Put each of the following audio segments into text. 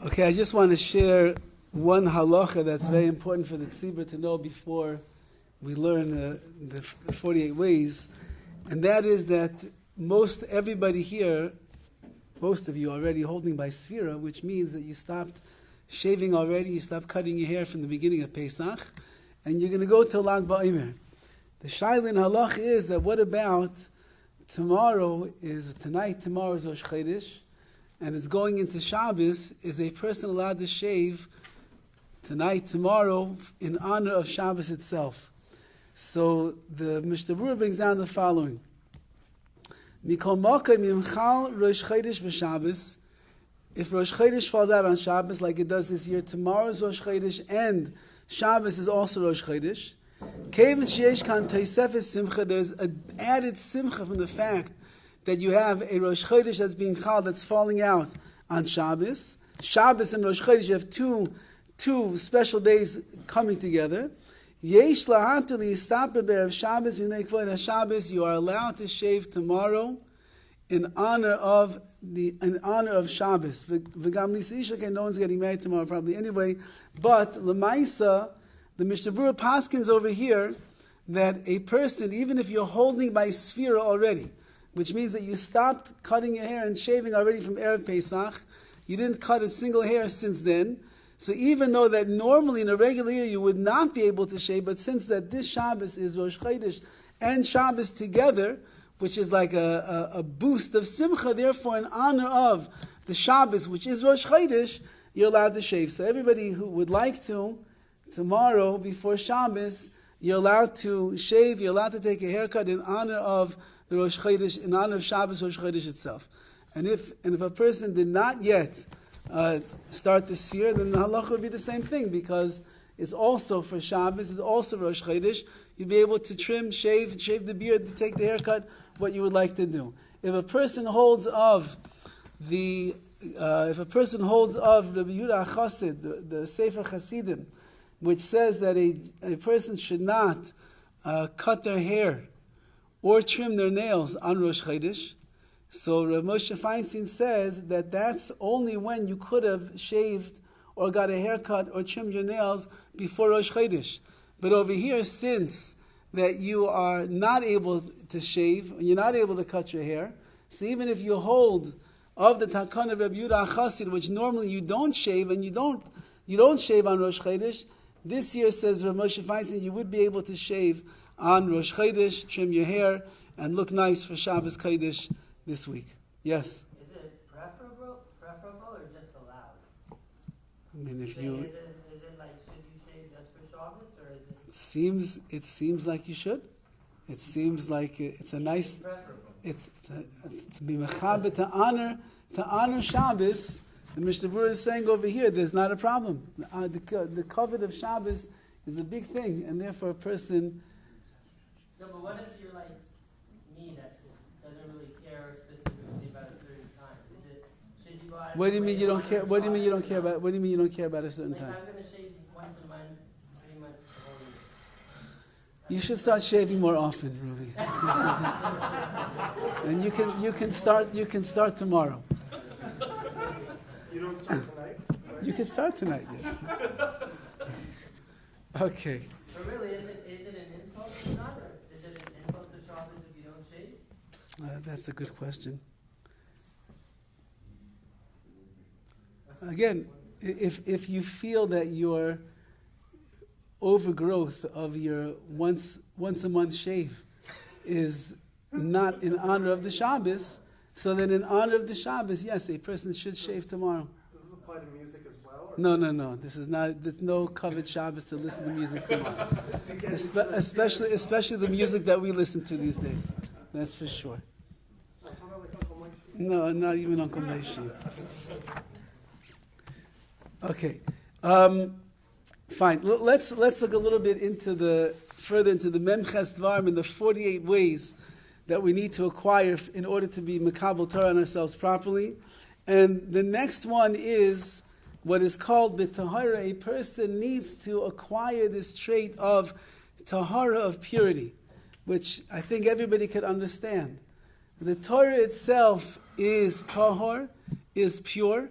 Okay, I just want to share one halacha that's very important for the tzibur to know before we learn the 48 ways, and that is that most everybody here, most of you are already holding by sfira, which means that you stopped shaving already, you stopped cutting your hair from the beginning of Pesach, and you're going to go to Lag BaOmer. The shaila halach is that what about tomorrow is Rosh Chodesh, and it's going into Shabbos. Is a person allowed to shave tonight, tomorrow, in honor of Shabbos itself? So the Mishnah Berurah brings down the following: Mikol Makom Yimchal Rosh Chodesh b'Shabbos. If Rosh Chodesh falls out on Shabbos, like it does this year, tomorrow's Rosh Chodesh and Shabbos is also Rosh Chodesh. There's an added simcha from the fact that you have a Rosh Chodesh that's being called, that's falling out on Shabbos. Shabbos and Rosh Chodesh, you have two special days coming together. Yesh lahatali stop Erev Shabbos v'nei Shabbos. You are allowed to shave tomorrow in honor of Shabbos. V'gam lisisha, okay, no one's getting married tomorrow probably anyway. But lemaisa, the Mishnah Berurah paskins over here that a person, even if you're holding by sfira already, which means that you stopped cutting your hair and shaving already from Erev Pesach, you didn't cut a single hair since then. So even though that normally in a regular year you would not be able to shave, but since that this Shabbos is Rosh Chodesh and Shabbos together, which is like a boost of simcha, therefore in honor of the Shabbos, which is Rosh Chodesh, you're allowed to shave. So everybody who would like to, tomorrow before Shabbos, you're allowed to shave, you're allowed to take a haircut in honor of the Rosh Chodesh, in honor of Shabbos Rosh Chodesh itself. And if a person did not yet start this year, then the halacha would be the same thing, because it's also for Shabbos, it's also Rosh Chodesh. You'd be able to trim, shave the beard, to take the haircut, what you would like to do. If a person holds of the Rabbi Yehuda Chassid, the Sefer Chasidim, which says that a person should not cut their hair or trim their nails on Rosh Chodesh. So Rav Moshe Feinstein says that that's only when you could have shaved or got a haircut or trimmed your nails before Rosh Chodesh. But over here, since that you are not able to shave, you're not able to cut your hair, so even if you hold of the Takana of Rabbi Yehuda Chassid, which normally you don't shave, and you don't shave on Rosh Chodesh, this year, says Rav Moshe Feinstein, you would be able to shave on Rosh Chodesh, trim your hair, and look nice for Shabbos Kodesh this week. Yes? Is it preferable or just allowed? I mean, if is you... Is it like, should you shave just for Shabbos, or is it... It seems like you should. It seems like it's a nice... It's to be mechaber, to honor Shabbos. The Mishnah Berurah is saying over here, there's not a problem. The covet of Shabbos is a big thing, and therefore a person... No, but what if you're like me, that doesn't really care specifically about a certain time? Should you go out? What do you mean you don't care? What do you mean you don't care about? What do you mean you don't care about a certain time? I'm going to shave once a month, pretty much the whole year. You should start shaving more often, Ruby. And you can start tomorrow. You don't start tonight? Right? You can start tonight, yes. Okay. But really, is it an insult or not? Or is it an insult to Shabbos if you don't shave? That's a good question. Again, if you feel that your overgrowth of your once a month shave is not in honor of the Shabbos, so then in honor of the Shabbos, yes, a person should shave tomorrow. Does this apply to music as well? No. This is not. There's no covered Shabbos to listen to music tomorrow. Especially the music that we listen to these days. That's for sure. No, not even Uncle Maishi. Okay. Fine. Let's look a little bit further into the Memches Dvarim and the 48 ways that we need to acquire in order to be Mekabel Torah on ourselves properly. And the next one is what is called the Tahara. A person needs to acquire this trait of Tahara, of purity, which I think everybody could understand. The Torah itself is Tahor, is pure,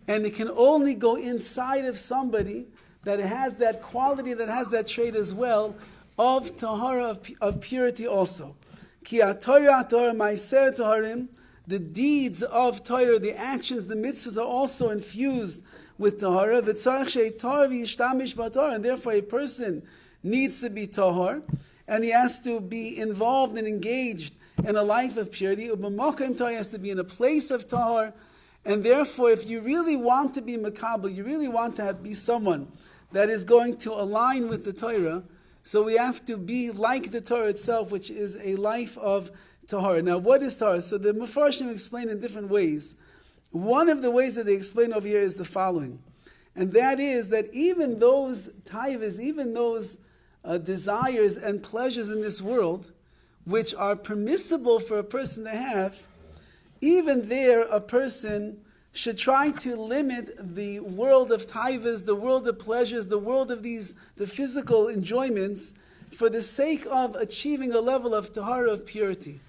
And it can only go inside of somebody that has that quality, that has that trait as well, of tahara, of purity also. Ki ha-Torah ma'aseh taharim, the deeds of Torah, the actions, the mitzvahs are also infused with tahara. V'tzarich she'tahar v'yishtamish b'tahara, and therefore a person needs to be tahar, and he has to be involved and engaged in a life of purity. U'b'makom tahar, he has to be in a place of tahar, and therefore if you really want to be makabel, you really want to be someone that is going to align with the Torah, so we have to be like the Torah itself, which is a life of tahara. Now, what is tahara? So the Mefarshim explain in different ways. One of the ways that they explain over here is the following, and that is that even those taivas, even those desires and pleasures in this world, which are permissible for a person to have, even there a person should try to limit the world of taivas, the world of pleasures, the world of the physical enjoyments, for the sake of achieving a level of tahara, of purity.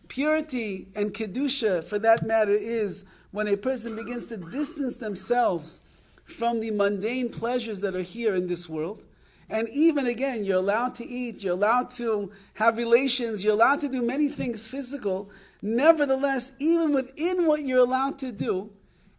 Purity and kedusha, for that matter, is when a person begins to distance themselves from the mundane pleasures that are here in this world. And even again, you're allowed to eat, you're allowed to have relations, you're allowed to do many things physical. Nevertheless, even within what you're allowed to do,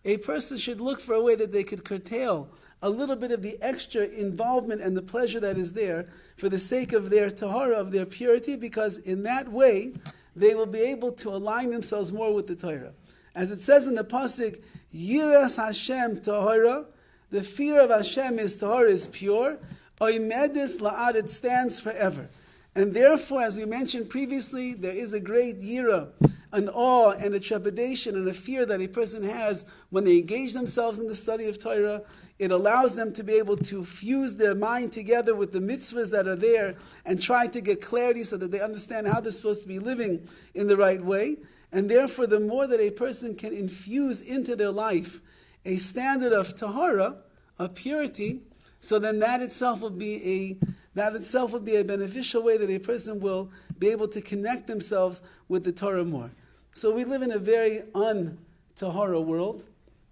a person should look for a way that they could curtail a little bit of the extra involvement and the pleasure that is there for the sake of their tahara, of their purity, because in that way they will be able to align themselves more with the Torah. As it says in the pasuk, Yiras Hashem tahara, the fear of Hashem is tahara, is pure. Oimedis la'ad, it stands forever. And therefore, as we mentioned previously, there is a great yira, an awe and a trepidation and a fear that a person has when they engage themselves in the study of Torah. It allows them to be able to fuse their mind together with the mitzvahs that are there and try to get clarity so that they understand how they're supposed to be living in the right way. And therefore, the more that a person can infuse into their life a standard of tahara, of purity, so then that itself will be a beneficial way that a person will be able to connect themselves with the Torah more. So we live in a very un-tahara world.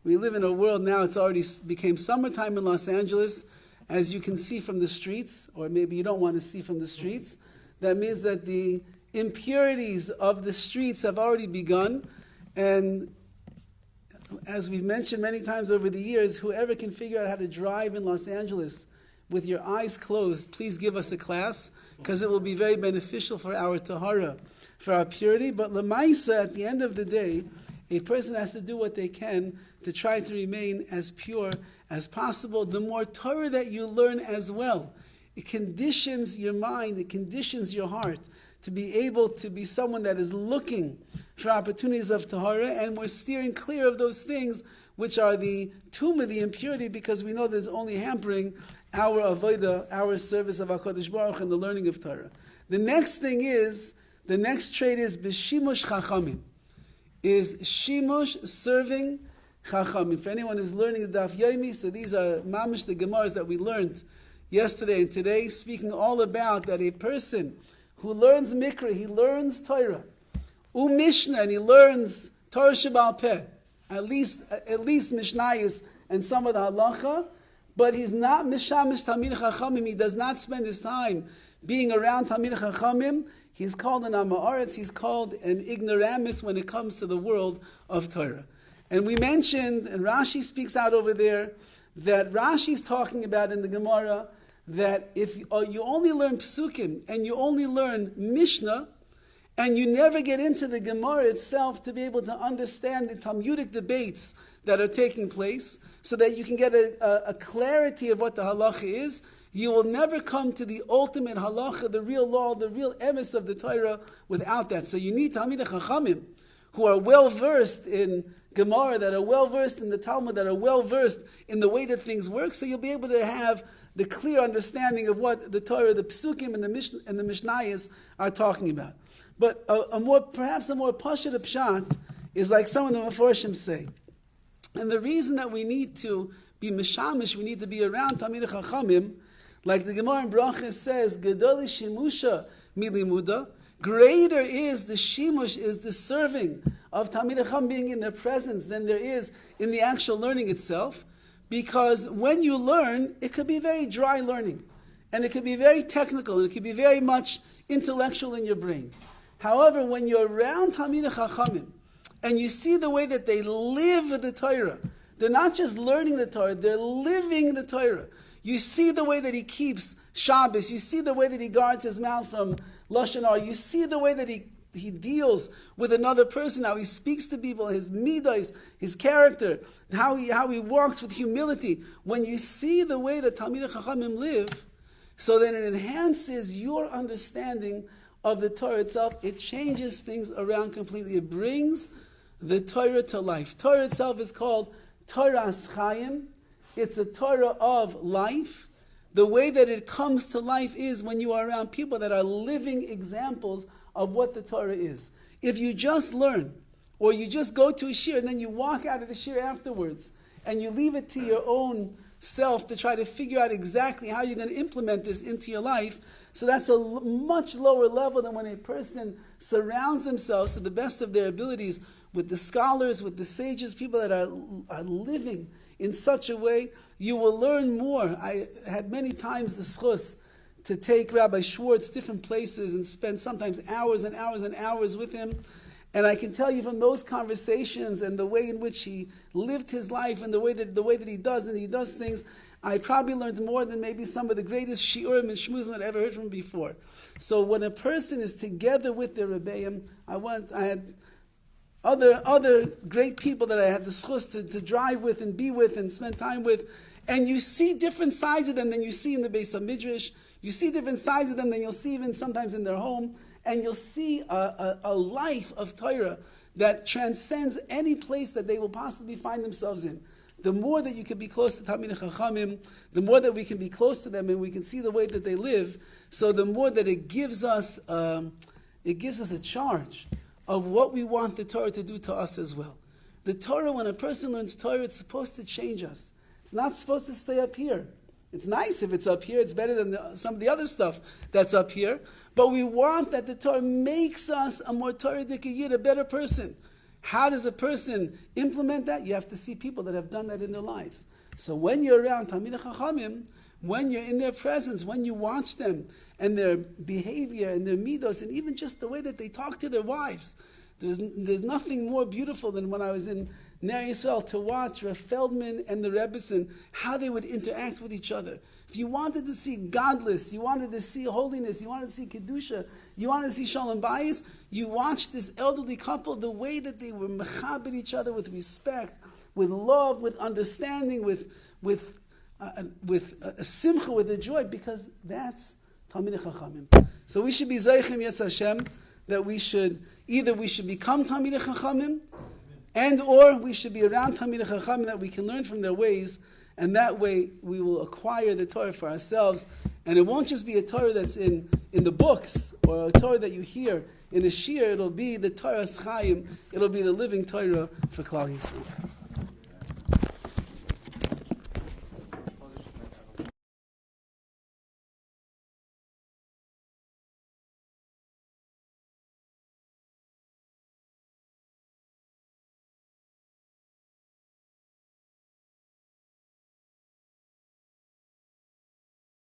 We live in a world now, it's already became summertime in Los Angeles, as you can see from the streets, or maybe you don't want to see from the streets. That means that the impurities of the streets have already begun, and as we've mentioned many times over the years, whoever can figure out how to drive in Los Angeles with your eyes closed, please give us a class, because it will be very beneficial for our tahara, for our purity. But lemaisa, at the end of the day, a person has to do what they can to try to remain as pure as possible. The more Torah that you learn as well, it conditions your mind, it conditions your heart to be able to be someone that is looking for opportunities of tahara, and we're steering clear of those things which are the tumah, the impurity, because we know there's only hampering our avodah, our service of HaKadosh Baruch Hu and the learning of Torah. The next trait is b'shimush chachamim, is shimush, serving chachamim. For anyone who's learning the Daf Yomi, so these are mamish, the Gemaras that we learned yesterday and today, speaking all about that a person who learns Mikra, he learns Torah, Mishnah, and he learns Torah Sheba'al Peh, at least Mishnayos and some of the Halacha, but he's not Mishamish Talmidei Chachamim. He does not spend his time being around Talmidei Chachamim. He's called an Amaretz, he's called an ignoramus when it comes to the world of Torah. And we mentioned, and Rashi speaks out over there, that Rashi's talking about in the Gemara, that if you only learn Psukim and you only learn Mishnah, and you never get into the Gemara itself to be able to understand the Talmudic debates that are taking place, so that you can get a clarity of what the halacha is, you will never come to the ultimate halacha, the real law, the real emes of the Torah without that. So you need Talmidei Chachamim who are well versed in Gemara, that are well versed in the Talmud, that are well versed in the way that things work, so you'll be able to have the clear understanding of what the Torah, the Psukim, and the Mishnayos are talking about. But perhaps a more pashut pshat is like some of the Mefarshim say. And the reason that we need to be mishamish, we need to be around Talmidei Chachamim, like the Gemara in Brachas says, Gedoli Shimusha Milimuda, Greater is the shimush, is the serving of Talmidei Chachamim being in their presence than there is in the actual learning itself. Because when you learn, it could be very dry learning. And it could be very technical, and it could be very much intellectual in your brain. However, when you're around Talmidei Chachamim, and you see the way that they live the Torah, they're not just learning the Torah, they're living the Torah. You see the way that he keeps Shabbos, you see the way that he guards his mouth from Lashon Hara, you see the way that he deals with another person, how he speaks to people, his midos, his character, how he walks with humility. When you see the way that Talmidei Chachamim live, so then it enhances your understanding of the Torah itself. It changes things around completely. It brings the Torah to life. Torah itself is called Torah's Chaim. It's a Torah of life. The way that it comes to life is when you are around people that are living examples of what the Torah is. If you just learn, or you just go to a shir and then you walk out of the shir afterwards, and you leave it to your own self to try to figure out exactly how you're going to implement this into your life, so that's a much lower level than when a person surrounds themselves to the best of their abilities with the scholars, with the sages, people that are living in such a way. You will learn more. I had many times the schus to take Rabbi Schwartz different places and spend sometimes hours and hours and hours with him. And I can tell you from those conversations and the way in which he lived his life and the way that he does things, I probably learned more than maybe some of the greatest shiurim and shmuzim I'd ever heard from before. So when a person is together with their rebbeim, I had other great people that I had the schus to drive with and be with and spend time with, and you see different sides of them than you see in the Beis HaMidrash. You see different sides of them than you'll see even sometimes in their home, and you'll see a life of Torah that transcends any place that they will possibly find themselves in. The more that you can be close to Talmidei Chachamim, the more that we can be close to them and we can see the way that they live, so the more that it gives us a charge of what we want the Torah to do to us as well. The Torah, when a person learns Torah, it's supposed to change us. It's not supposed to stay up here. It's nice if it's up here. It's better than some of the other stuff that's up here. But we want that the Torah makes us a more Torah-dik yid, a better person. How does a person implement that? You have to see people that have done that in their lives. So when you're around Talmidei Chachamim, when you're in their presence, when you watch them and their behavior and their midos, and even just the way that they talk to their wives, there's nothing more beautiful than when I was in Ner Yisrael to watch Rav Feldman and the Rebbetzin, how they would interact with each other. If you wanted to see godless, you wanted to see holiness, you wanted to see kedusha, you wanted to see shalom bayis, you watched this elderly couple, the way that they were mechabed each other with respect, with love, with understanding, with a simcha, with a joy, because that's Talmidei Chachamim. So we should be Zaychim Yetz Hashem, that we should become Talmidei Chachamim, and or we should be around Talmidei Chachamim that we can learn from their ways, and that way we will acquire the Torah for ourselves. And it won't just be a Torah that's in the books, or a Torah that you hear in a shir. It'll be the Torah's Chaim. It'll be the living Torah for Klal Yisrael.